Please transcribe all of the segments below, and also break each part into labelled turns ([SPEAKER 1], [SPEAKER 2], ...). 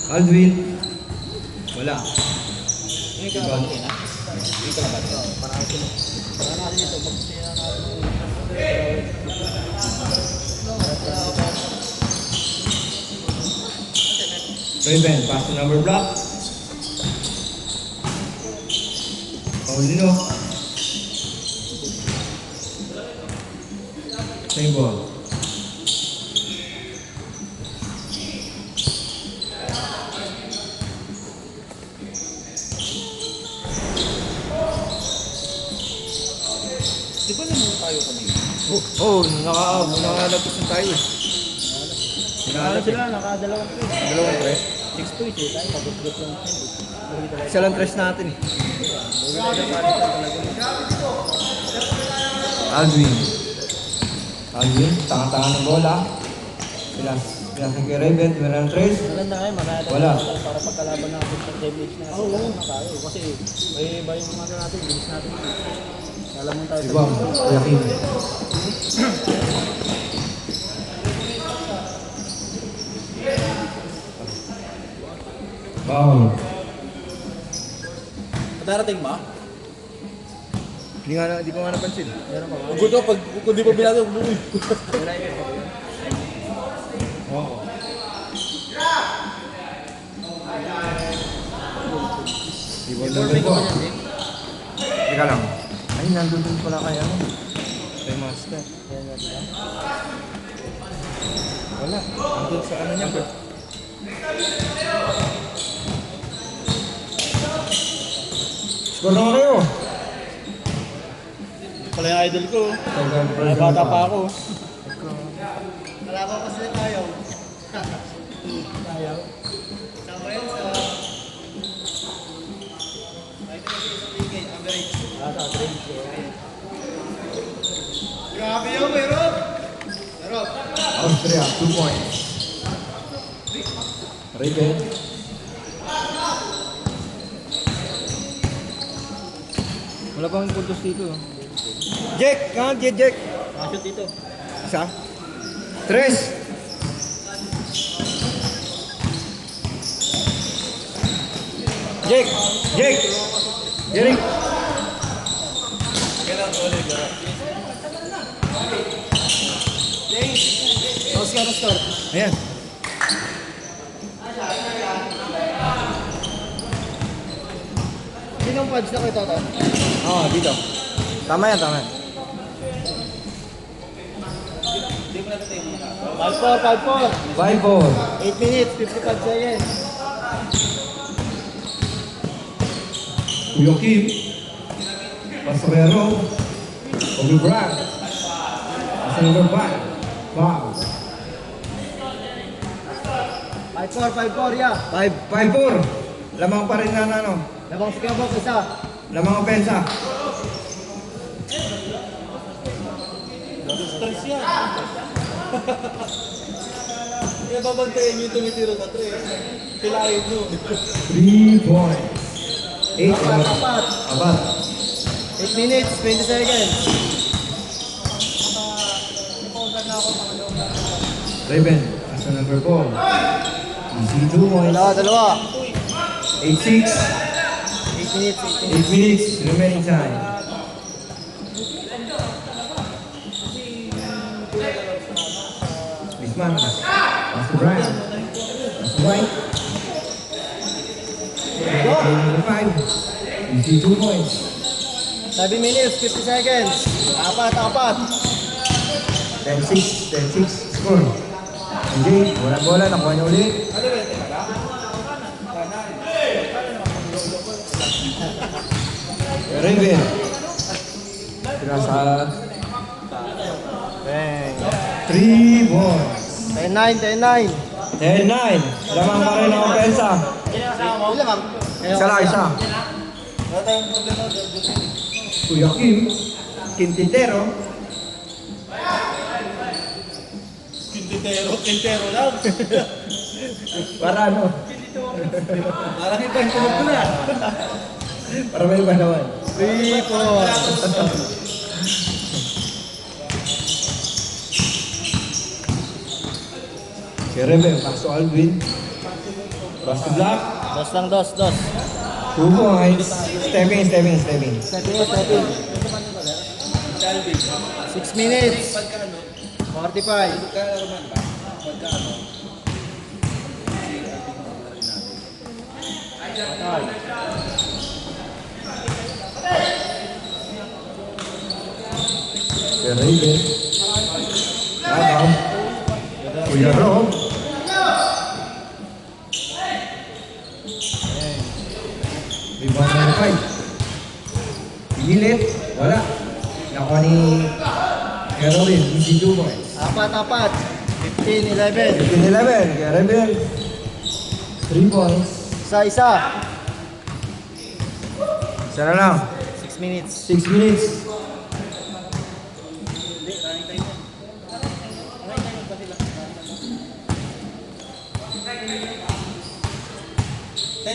[SPEAKER 1] Alvin. Wala.
[SPEAKER 2] Hindi ka na ba na? Hindi ka na ba? Para natin ito. Pagsiya natin.
[SPEAKER 1] Raven, pass to number block. Paulino. Same ball.
[SPEAKER 2] Di ba naman tayo kanina?
[SPEAKER 1] Nakalapit na tayo eh.
[SPEAKER 2] Sila, nakadalawang tres.
[SPEAKER 1] Dalawang tres.
[SPEAKER 2] 6 points eh. Tayo, pagod-god lang.
[SPEAKER 1] Isa lang tres natin eh. Alvin. Alvin, tanga-tanga ng bola. Pinasang kay Raven, meron ng tres.
[SPEAKER 2] Maganda kayo, maganda.
[SPEAKER 1] Wala.
[SPEAKER 2] Para pagkalaban natin sa damage natin. Oo, tayo. Kasi may iba yung ano natin, bilis natin. Alam mo tayo.
[SPEAKER 1] Ibang, yakin. Foul.
[SPEAKER 2] Darating ba?
[SPEAKER 1] Hindi ko nga napansin.
[SPEAKER 2] Meron pa ba? Gusto, pag di pa binado, umuwi.
[SPEAKER 1] Oo.
[SPEAKER 2] Informing ko ba yan, eh?
[SPEAKER 1] Teka lang. Ay, nandun pala kaya. Kay Master. Wala. Nandun sa ano niya. Score na kayo.
[SPEAKER 2] Pala yung idol ko. Bata pa ako.
[SPEAKER 3] Wala pa pa sila tayo.
[SPEAKER 2] Ayaw.
[SPEAKER 3] Sama yun sa... Kahit na sa ligay, average.
[SPEAKER 2] Sa train ko.
[SPEAKER 3] Grabe yun, meron! Meron!
[SPEAKER 1] Austria, 2 points. Raven. Wala pang puntos dito. Jack! Jack!
[SPEAKER 2] Shoot dito.
[SPEAKER 1] Isa. Tres. Jake! Jerick!
[SPEAKER 2] Oscar.
[SPEAKER 1] Ayan.
[SPEAKER 2] Sinong pads na kayo toto?
[SPEAKER 1] Oo, dito. Tama yan.
[SPEAKER 2] 5-4.
[SPEAKER 1] 5-4.
[SPEAKER 2] 8 minutes, 55 seconds.
[SPEAKER 1] Kuya Kim. Pastorero. Obi Brad. Asa number 5. Foul.
[SPEAKER 2] 5-4, yeah.
[SPEAKER 1] 5-4. Lamang pa rin na ano.
[SPEAKER 2] Labang si Kabok, isa.
[SPEAKER 1] Lamang opensa.
[SPEAKER 2] Stress yan. Kaya babantayan yung tumitiro sa 3. Kilahin nyo.
[SPEAKER 1] 3 points. 8
[SPEAKER 2] Apat.
[SPEAKER 1] Abat.
[SPEAKER 2] 8 minutes, 20 seconds.
[SPEAKER 1] Raven. Asa number 4. Easy 2 points.
[SPEAKER 2] Dalawa.
[SPEAKER 1] 8-6.
[SPEAKER 2] 8 minutes,
[SPEAKER 1] 8 minutes remaining time. Bisman. Pass to Brian. Pass to White. Number 5. Easy 2 points.
[SPEAKER 2] 7 minutes, 50 seconds. Apat.
[SPEAKER 1] 10-6. 10-6. Score. MJ, bola, nakuha niya ulit. Raven. Pinasa 3 points.
[SPEAKER 2] 10-9.
[SPEAKER 1] 10-9. Lamang pa rin ang opensa. Isa. Kuya Kim. Kim Tintero.
[SPEAKER 2] Quintero lang.
[SPEAKER 1] Para ano?
[SPEAKER 2] Parang iba yung tulog ko na.
[SPEAKER 1] Para may iba naman.
[SPEAKER 2] 3-4.
[SPEAKER 1] Si Rebe, paso Alvin. Pass to block.
[SPEAKER 2] Dos lang, dos.
[SPEAKER 1] 2 points. Stepping.
[SPEAKER 2] Stepping. 6 minutes. 45. Patay.
[SPEAKER 1] The Raven. Down. Kuya Rob. Rebound number 5. Pigilit. Wala. Nakuha ni Kuya Robin. Easy 2 points.
[SPEAKER 2] Apat. 15-11.
[SPEAKER 1] 15-11. Kuya Rebel. 3 points.
[SPEAKER 2] Isa.
[SPEAKER 1] Isa na lang.
[SPEAKER 2] 6 minutes.
[SPEAKER 1] 6 minutes.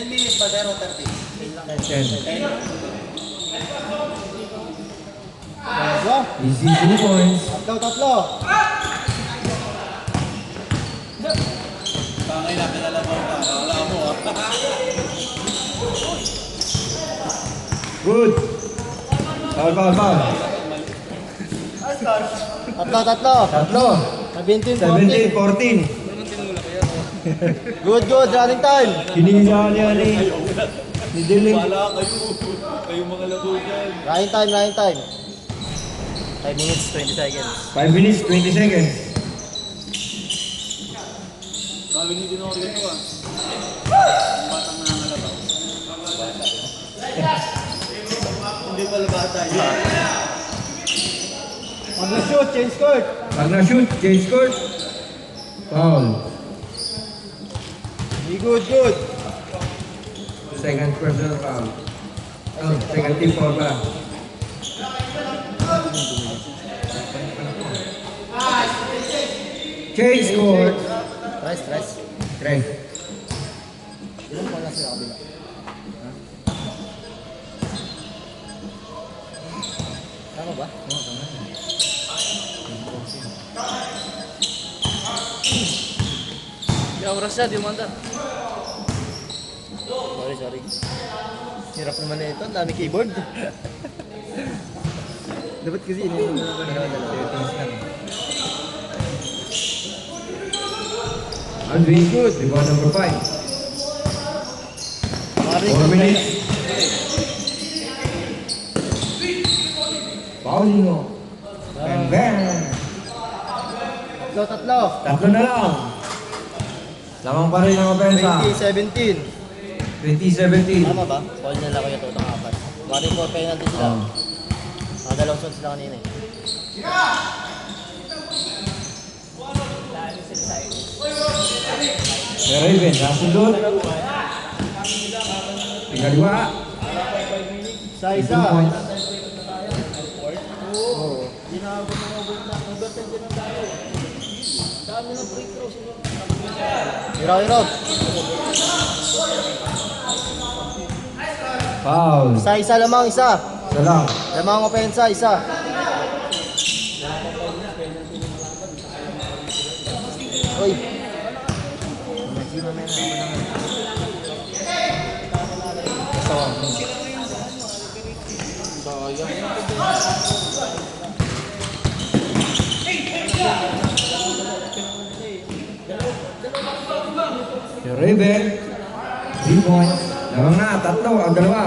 [SPEAKER 3] Minutes pa, 0:30.
[SPEAKER 1] 10.
[SPEAKER 2] Go.
[SPEAKER 1] Easy 2 points.
[SPEAKER 2] Tatlo.
[SPEAKER 3] Pangay na, pinalabaw ka. Wala mo ah.
[SPEAKER 1] Good. Foul.
[SPEAKER 2] Tatlo. 17-14.
[SPEAKER 1] 17-14.
[SPEAKER 2] Good. Running time.
[SPEAKER 1] Kinisa niya ni Dylan.
[SPEAKER 3] Wala kayo. Kayo mga labo dyan.
[SPEAKER 2] Running time. 5 minutes, 20 seconds.
[SPEAKER 1] 5 minutes, 20 seconds.
[SPEAKER 3] Kami ni Dinorio ito ah. Batang nangangalabaw. Hindi pala bata yun.
[SPEAKER 2] Pag na-shoot, change court.
[SPEAKER 1] Pag na-shoot, change court. Foul.
[SPEAKER 2] Good.
[SPEAKER 1] Second personal foul. Second team foul pa. Change court.
[SPEAKER 2] Stress.
[SPEAKER 1] Try.
[SPEAKER 2] Ilan pa lang sila kabila? Tama ba? Oo, tama. Oras na, di umanda. Sorry. Hirap naman na ito, ang dami keyboard. Dapat kasi ini
[SPEAKER 1] Alvin good. Rebound number 5. 4 minutes. Paulinho. And then,
[SPEAKER 2] Tatlo.
[SPEAKER 1] tatlo na lang. Lamang pa rin ang opensa.
[SPEAKER 2] 2017.
[SPEAKER 1] 2017.
[SPEAKER 2] Tama ba? Call nila ko yung tutang apat. Bali po, penalty sila. Mga dalawang shots sila kanina eh.
[SPEAKER 1] The Raven, nasundot. Tingaliwa.
[SPEAKER 2] Isa.
[SPEAKER 1] 2 points.
[SPEAKER 2] Oo. Hiro.
[SPEAKER 1] Foul.
[SPEAKER 2] Isa lamang.
[SPEAKER 1] Isa lang.
[SPEAKER 2] Lamang opensa, isa. Uy.
[SPEAKER 1] The Raven. 3 points. Lamang na, tatlo, ang dalawa.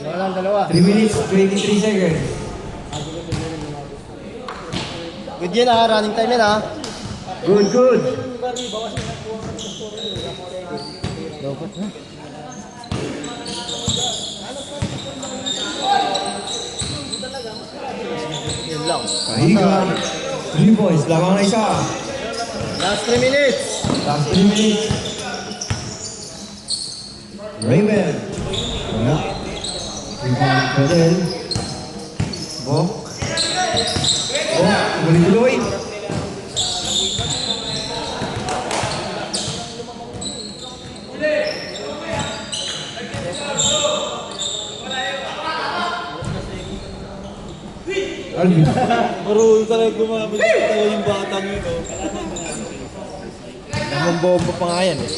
[SPEAKER 2] Dalawa.
[SPEAKER 1] 3 minutes, 23 seconds.
[SPEAKER 2] Good yun ah, running time yun ah.
[SPEAKER 1] Good.
[SPEAKER 2] Dapat na. Yun lang.
[SPEAKER 1] Kahiga. 3 points, lamang na isa.
[SPEAKER 2] Last 3 minutes.
[SPEAKER 1] Last 3 minutes. Raven. Wala. Rebound Fidel. Bok. Tuloy. Alvin.
[SPEAKER 3] Marunong talaga gumamit talaga yung batang yun.
[SPEAKER 2] Namang bomba pa nga yan eh.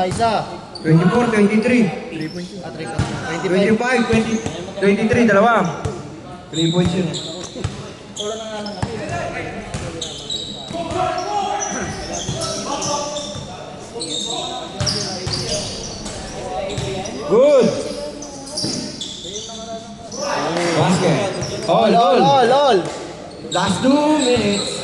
[SPEAKER 2] Isa.
[SPEAKER 1] 24, 23.
[SPEAKER 2] 3 points yun.
[SPEAKER 1] 25, 23, dalawa. 3 points yun. Good. Basket. All. Last 2 minutes.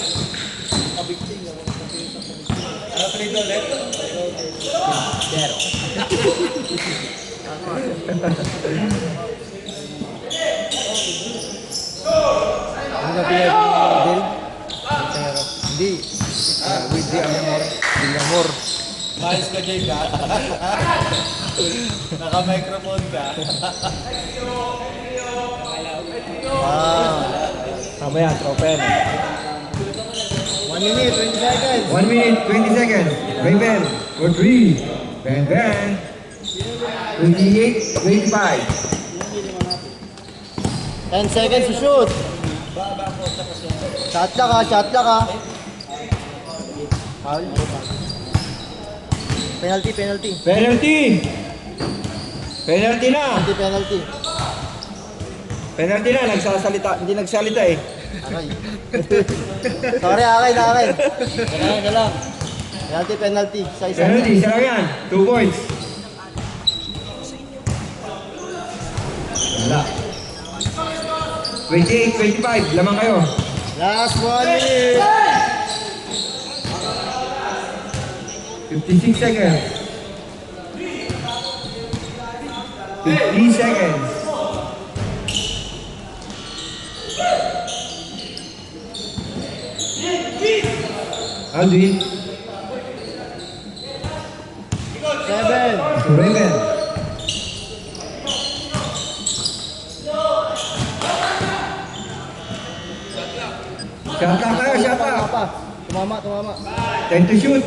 [SPEAKER 2] Ano na pinag Del? Hindi. With the Amor.
[SPEAKER 3] Ayos ka, Jake, ha? Naka-microphone ka.
[SPEAKER 1] Mamaya, tropen.
[SPEAKER 2] 1 minute, 20 seconds.
[SPEAKER 1] 1 minute, 20 seconds. Ben for 3. Ben. 28, 25.
[SPEAKER 2] 10 seconds to shoot. Shot lock ha. Foul. Penalty.
[SPEAKER 1] Penalty na.
[SPEAKER 2] Penalty.
[SPEAKER 1] Penalty na, hindi nagsalita eh.
[SPEAKER 2] Aray. Sorry, akin. Galang. Penalty. Isa.
[SPEAKER 1] Penalty, isa lang yan. 2 points. Wala. 28, 25. Lamang kayo.
[SPEAKER 2] Last 1 minute.
[SPEAKER 1] 56 seconds. 50 seconds. Aldrin.
[SPEAKER 2] 7.
[SPEAKER 1] Raven. Shot up.
[SPEAKER 2] Tumama.
[SPEAKER 1] 10 to shoot.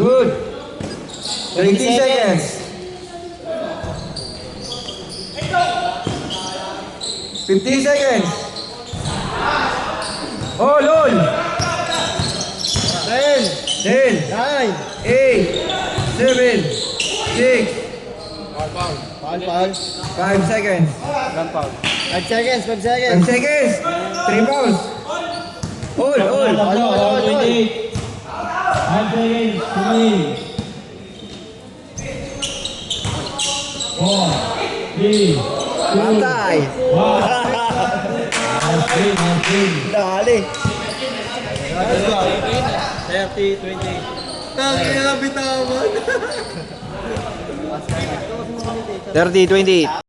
[SPEAKER 1] Good. 20 seconds. 15 seconds. All.
[SPEAKER 2] 10.
[SPEAKER 1] 10,
[SPEAKER 2] 9.
[SPEAKER 1] 8, 7, 6,
[SPEAKER 2] Foul.
[SPEAKER 1] 5 seconds.
[SPEAKER 2] 5 seconds.
[SPEAKER 1] 5 seconds. 3 fouls. All.
[SPEAKER 2] All.
[SPEAKER 3] 5 seconds, 3. 4, 3, 2,
[SPEAKER 1] Patay.
[SPEAKER 3] 1.
[SPEAKER 1] Dali.
[SPEAKER 2] 30, 20.
[SPEAKER 1] Tangina, bitawan. 30, 20.